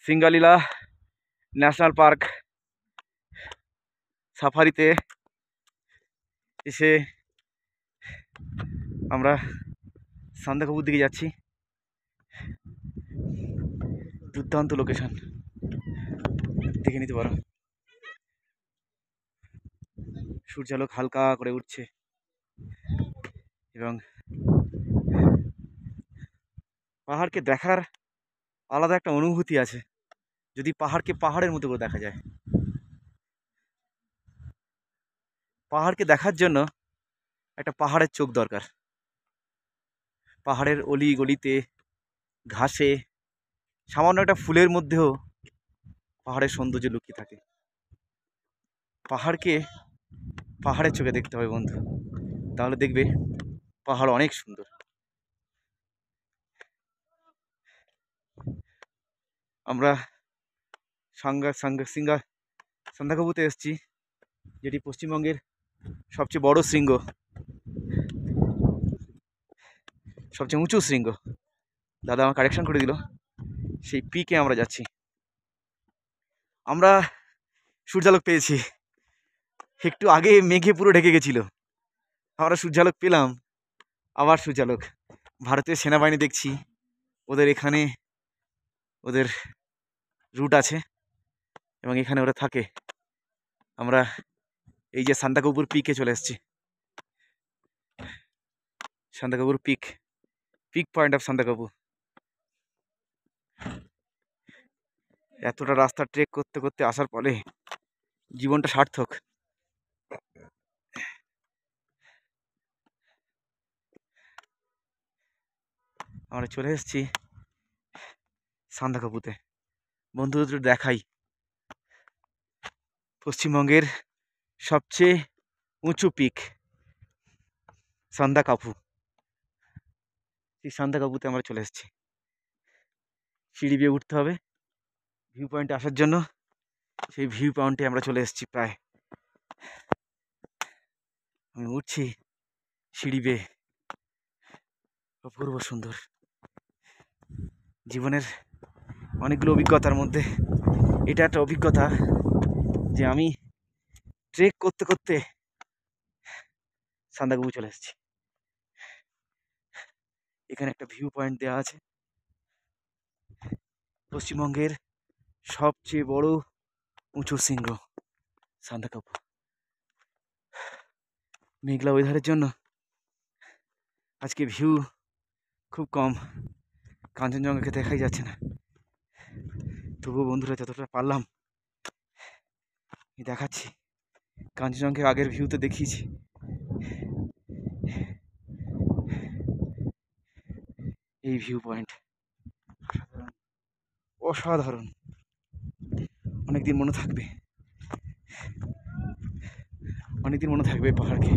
Singalila national park সাফারিতে এসে আমরা সান্দাকফুর দিকে যাচ্ছি। দুর্দান্ত লোকেশন, দেখে নিতে পারো। সূর্যালোক হালকা করে উঠছে এবং পাহাড়কে দেখার আলাদা একটা অনুভূতি আছে যদি পাহাড়কে পাহাড়ের মতো করে দেখা যায়। পাহাড়কে দেখার জন্য একটা পাহাড়ের চোখ দরকার। পাহাড়ের অলি গলিতে, ঘাসে, সামান্য একটা ফুলের মধ্যেও পাহাড়ের সৌন্দর্য লুকিয়ে থাকে। পাহাড়কে পাহাড়ের চোখে দেখতে হবে বন্ধু, তাহলে দেখবে পাহাড় অনেক সুন্দর। আমরা সান্দাকফুতে এসেছি, যেটি পশ্চিমবঙ্গের সবচেয়ে বড় শৃঙ্গ, সবচেয়ে উঁচু শৃঙ্গ। দাদা আমার কারেকশন করে দিল, সেই পিকে আমরা যাচ্ছি। আমরা সূর্যালোক পেয়েছি, একটু আগে মেঘে পুরো ঢেকে গেছিল, আমরা সূর্যালোক পেলাম, আবার সূর্যালোক। ভারতীয় সেনাবাহিনী দেখছি, ওদের এখানে ওদের রুট আছে এবং এখানে ওরা থাকে। আমরা এই যে সান্দাকফুর পিকে চলে এসেছি। সান্দাকফুর পিক পয়েন্ট অফ সান্দাকফু। এতটা রাস্তা ট্রেক করতে করতে আসার ফলে জীবনটা সার্থক। আমরা চলে এসেছি সান্দাকফুতে। বন্ধুদের দেখাই পশ্চিমবঙ্গের সবচেয়ে উঁচু পিক সান্দাকফু। এই সান্দাকফুতে আমরা চলে এসেছি। সিঁড়ি দিয়ে উঠতে হবে ভিউ পয়েন্টে আসার জন্য। সেই ভিউ পয়েন্টে আমরা চলে এসেছি প্রায়। আমি উঠছি সিঁড়ি বেয়ে, অপূর্ব সুন্দর। জীবনের অনেকগুলো অভিজ্ঞতার মধ্যে এটা একটা অভিজ্ঞতা যে আমি ট্রেক করতে করতে সান্দাকফু চলে এসেছি। এখানে একটা ভিউ পয়েন্ট দেওয়া আছে, পশ্চিমবঙ্গের সবচেয়ে বড় উঁচু শৃঙ্গ সান্দাকফু। মেঘলা ওয়েদারের জন্য আজকে ভিউ খুব কম, কাঞ্চনজঙ্ঘাকে দেখাই যাচ্ছে না। তবুও বন্ধুরা যতটা পারলাম দেখাচ্ছি। কাঞ্চনজঙ্ঘাকে আগের ভিউতে দেখিয়েছি। এই ভিউ পয়েন্ট অসাধারণ, অনেকদিন মনে থাকবে, অনেকদিন মনে থাকবে পাহাড়কে।